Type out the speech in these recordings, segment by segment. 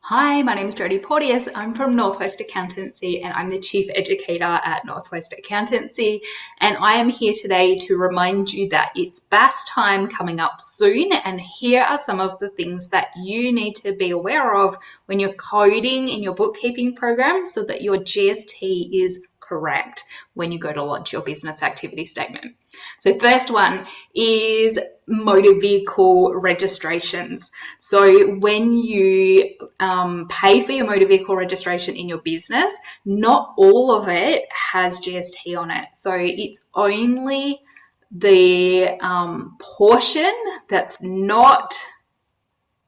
Hi, my name is Jodie Porteous. I'm from Northwest Accountancy and I'm the Chief Educator at Northwest Accountancy. And I am here today to remind you that it's BAS time coming up soon. And here are some of the things that you need to be aware of when you're coding in your bookkeeping program so that your GST is correct when you go to lodge your business activity statement. So first one is motor vehicle registrations. So when you pay for your motor vehicle registration in your business, not all of it has GST on it. So it's only the portion that's not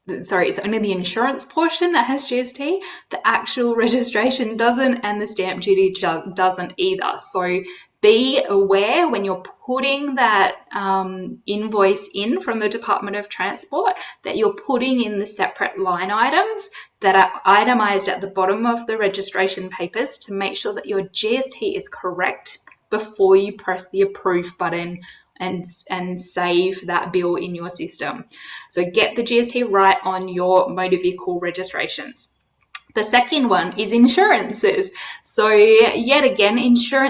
it's only the insurance portion that has GST. The actual registration doesn't, and the stamp duty doesn't either. So be aware when you're putting that invoice in from the Department of Transport that you're putting in the separate line items that are itemized at the bottom of the registration papers to make sure that your GST is correct before you press the approve button and save that bill in your system. So get the GST right on your motor vehicle registrations. The second one is insurances. So yet again,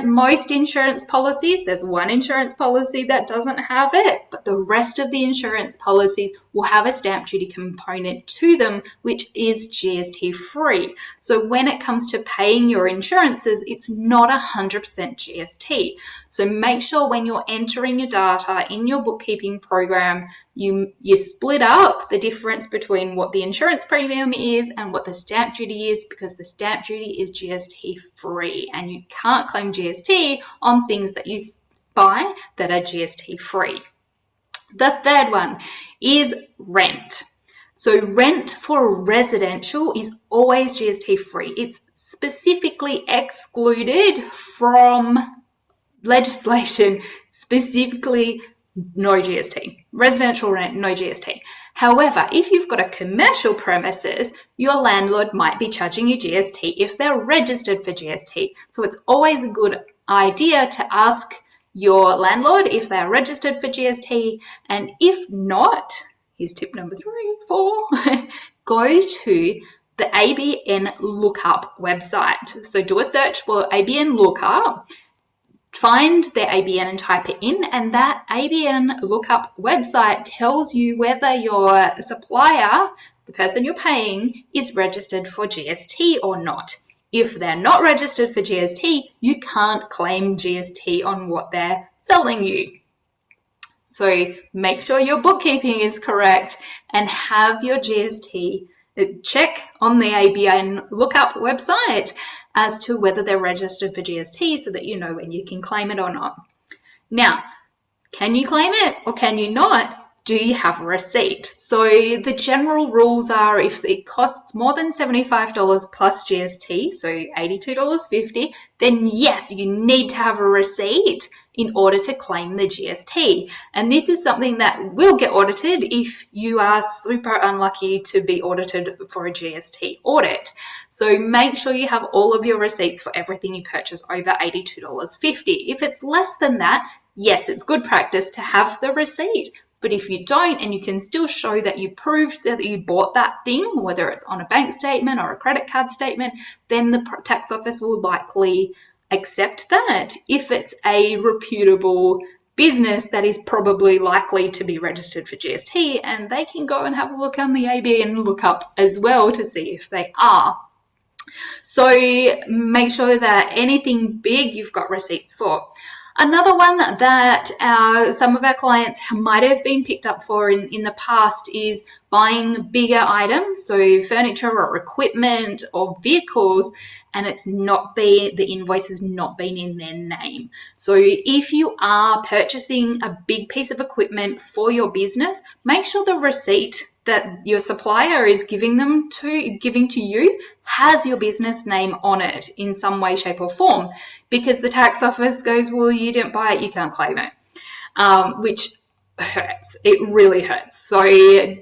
most insurance policies, there's one insurance policy that doesn't have it, but the rest of the insurance policies will have a stamp duty component to them, which is GST free. So when it comes to paying your insurances, it's not 100% GST. So make sure when you're entering your data in your bookkeeping program, you split up the difference between what the insurance premium is and what the stamp duty is, because the stamp duty is GST free and you can't claim GST on things that you buy that are GST free. The third one is rent. So rent for residential is always GST free. It's specifically excluded from legislation, specifically no GST. Residential rent, no GST. However, if you've got a commercial premises, your landlord might be charging you GST if they're registered for GST. So it's always a good idea to ask your landlord if they're registered for GST. And if not, here's tip number 4, go to the ABN lookup website. So do a search for ABN lookup, find their ABN and type it in, and that ABN lookup website tells you whether your supplier, the person you're paying, is registered for GST or not. If they're not registered for GST, you can't claim GST on what they're selling you. So make sure your bookkeeping is correct and have your GST check on the ABN lookup website as to whether they're registered for GST so that you know when you can claim it or not. Now, can you claim it or can you not? Do you have a receipt? So the general rules are if it costs more than $75 plus GST, so $82.50, then yes, you need to have a receipt in order to claim the GST. And this is something that will get audited if you are super unlucky to be audited for a GST audit. So make sure you have all of your receipts for everything you purchase over $82.50. If it's less than that, yes, it's good practice to have the receipt. But if you don't and you can still show that you proved that you bought that thing, whether it's on a bank statement or a credit card statement, then the tax office will likely accept that. If it's a reputable business, that is probably likely to be registered for GST, and they can go and have a look on the ABN lookup as well to see if they are. So make sure that anything big you've got receipts for. Another one that some of our clients might have been picked up for in the past is buying bigger items, so furniture or equipment or vehicles, and the invoice has not been in their name. So if you are purchasing a big piece of equipment for your business, make sure the receipt that your supplier is giving to you has your business name on it in some way, shape or form, because the tax office goes, well, you didn't buy it, you can't claim it, which hurts. It really hurts. So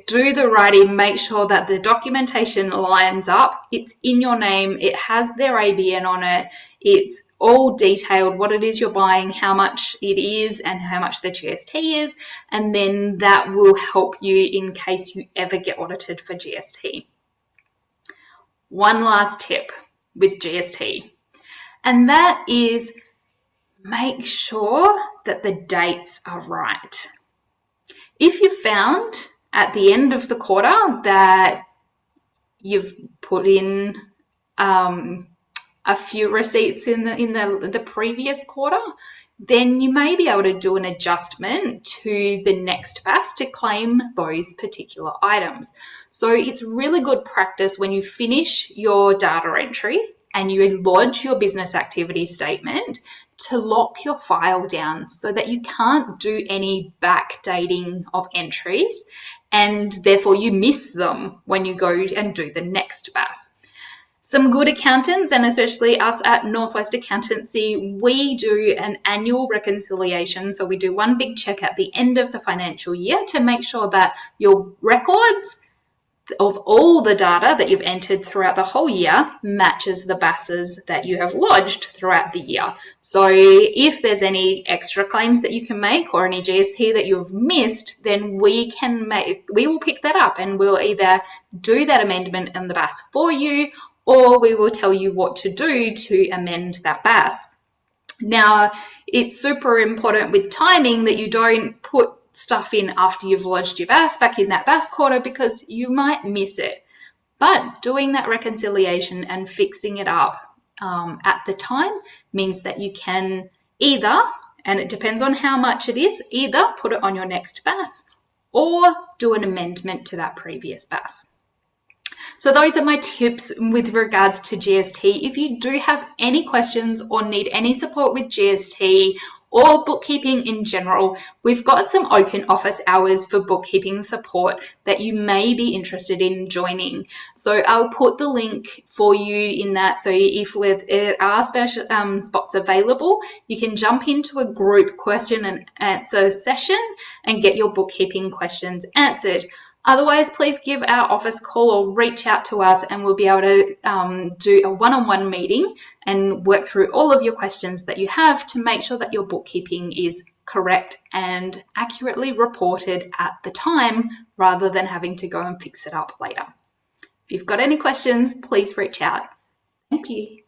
do the writing, make sure that the documentation lines up, it's in your name, it has their ABN on it, it's all detailed what it is you're buying, how much it is and how much the GST is, and then that will help you in case you ever get audited for GST. one last tip with GST, and that is make sure that the dates are right. If you found at the end of the quarter that you've put in a few receipts in the previous quarter, then you may be able to do an adjustment to the next BAS to claim those particular items. So it's really good practice when you finish your data entry and you lodge your business activity statement to lock your file down so that you can't do any backdating of entries and therefore you miss them when you go and do the next BAS. Some good accountants, and especially us at Northwest Accountancy, we do an annual reconciliation. So we do one big check at the end of the financial year to make sure that your records of all the data that you've entered throughout the whole year matches the BASs that you have lodged throughout the year. So if there's any extra claims that you can make or any GST that you've missed, then we will pick that up and we'll either do that amendment in the BAS for you, or we will tell you what to do to amend that BAS. Now, it's super important with timing that you don't put stuff in after you've lodged your BAS back in that BAS quarter because you might miss it. But doing that reconciliation and fixing it up at the time means that you can either, and it depends on how much it is, either put it on your next BAS or do an amendment to that previous BAS. So those are my tips with regards to GST. If you do have any questions or need any support with GST or bookkeeping in general, we've got some open office hours for bookkeeping support that you may be interested in joining. So I'll put the link for you in that. So if there are special spots available, you can jump into a group question and answer session and get your bookkeeping questions answered. Otherwise, please give our office call or reach out to us and we'll be able to do a one-on-one meeting and work through all of your questions that you have to make sure that your bookkeeping is correct and accurately reported at the time rather than having to go and fix it up later. If you've got any questions, please reach out. Thank you.